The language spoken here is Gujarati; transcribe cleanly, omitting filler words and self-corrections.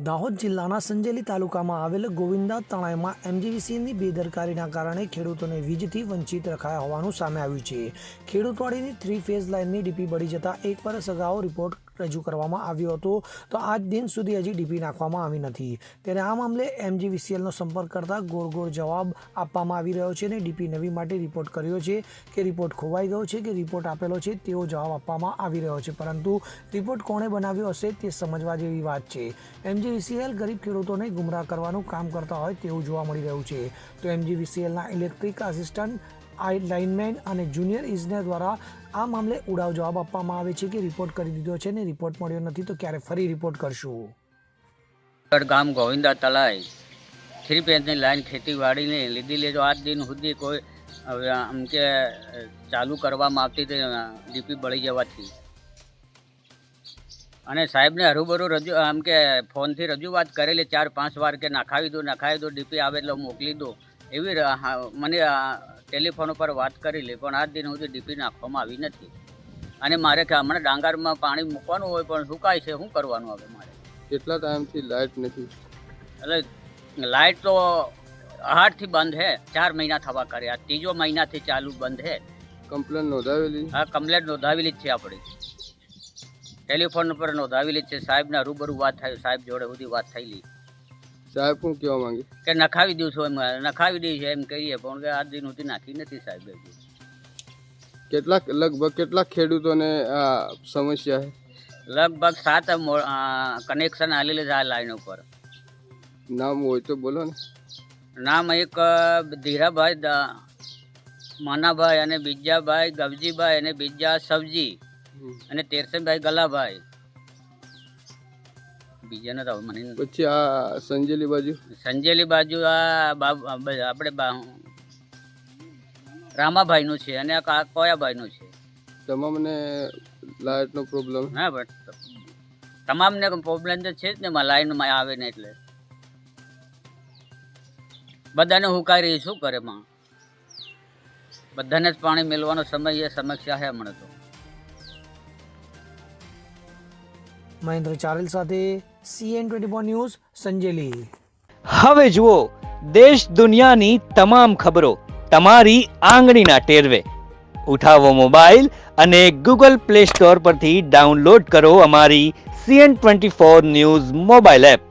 દાહોદ જિલ્લાના સંજેલી તાલુકામાં આવેલ ગોવિંદા તણાઈમાં એમજીવીસીએલની બેદરકારીના કારણે ખેડૂતોને વીજથી વંચિત રખાયા હોવાનું સામે આવ્યું છે। ખેડૂતવાડીની 3 ફેઝ લાઇનની ડીપી બળી જતા 1 વર્ષ અગાઉ રિપોર્ટ રજૂ કરવામાં આવ્યો હતો, તો આજ દિન સુધી હજી ડીપી નાખવામાં આવી નથી। ત્યારે આ મામલે એમજીવીસીએલનો સંપર્ક કરતા ગોળ જવાબ આપવામાં આવી રહ્યો છે અને ડીપી નવી માટે રિપોર્ટ કર્યો છે કે રિપોર્ટ ખોવાઈ ગયો છે કે રિપોર્ટ આપેલો છે તેવો જવાબ આપવામાં આવી રહ્યો છે, પરંતુ રિપોર્ટ કોણે બનાવ્યો હશે તે સમજવા જેવી વાત છે। એમજીવીસીએલ ગરીબ ખેડૂતોને ગુમરાહ કરવાનું કામ કરતા હોય તેવું જોવા મળી રહ્યું છે। તો એમજીવીસીએલના ઇલેક્ટ્રિક આસિસ્ટન્ટ લાઇનમેન અને જુનિયર ઇજનેર દ્વારા આ મામલે ઉડાવ જવાબ આપવામાં આવે છે કે રિપોર્ટ કરી દીધો છે ને રિપોર્ટ મળ્યો નથી તો ક્યારે ફરી રિપોર્ટ કરશું। ગામ ગોવિંદા તલાઈ 3 ફેઝની લાઈન ખેતીવાડીને લીધેલી જો આજ દિન સુધી કોઈ આમ કે ચાલુ કરવામાં આવતી હતી ડીપી બળી જવાથી, અને સાહેબને હરુભરું આમ કે ફોનથી રજૂઆત કરેલી 4-5 વાર કે નખાવી દો ડીપી આવે એટલે મોકલી દો એવી મને ટેલિફોન ઉપર વાત કરેલી, પણ આજ દિન સુધી ડીપી નાખવામાં આવી નથી। અને મારે કે હમણાં ડાંગરમાં પાણી મૂકવાનું હોય પણ સુકાય છે, શું કરવાનું હવે મારે? કેટલા ટાઈમથી લાઇટ નથી? એટલે લાઇટ તો 8થી બંધ હે, 4 મહિના થવા કર્યા, 3જો મહિનાથી ચાલુ બંધ હે। કમ્પ્લેન નોંધાવેલી? હા, કમ્પ્લેન નોંધાવેલી જ છે, આપણી ટેલિફોન ઉપર નોંધાવેલી જ છે। સાહેબના રૂબરૂ વાત થઈ, સાહેબ જોડે સુધી વાત થયેલી। સાહેબ શું કહેવા માંગે? કે નખાવી દઉં છું, એમ નખાવી દઈ છે એમ કહીએ, પણ કે આજ દિન સુધી નાખી નથી સાહેબ। લગભગ કેટલા ખેડૂતોને આ સમસ્યા છે? લગભગ 7 કનેક્શન આલેલી છે આ લાઈન ઉપર। નામ હોય તો બોલો ને। નામ એક ધીરાભાઈ માનાભાઈ અને બીજાભાઈ ગવજીભાઈ અને બીજા સબજી અને તેરસનભાઈ ગલાભાઈ, બીજાને તો મને પછી આ સંજેલી બાજુ આ આપણે રામાભાઈનું છે અને આ કોયાભાઈનું છે। તમામને લાઇટનો પ્રોબ્લેમ? હા, બટ તમામને પ્રોબ્લેમ તો છે જ ને, લાઈનમાં આવે ને એટલે બધાને હુકારી શું કરે માં? બધાને જ પાણી મેળવાનો સમય એ સમસ્યા છે હમણાં તો। મહેન્દ્ર ચારેલ સાથે CN24 ન્યૂઝ સંજેલી। હવે જુઓ દેશ દુનિયાની તમામ ખબરો તમારી આંગળીના ટેરવે। ઉઠાવો મોબાઈલ અને Google Play Store પરથી ડાઉનલોડ કરો અમારી CN24 ન્યૂઝ મોબાઈલ એપ।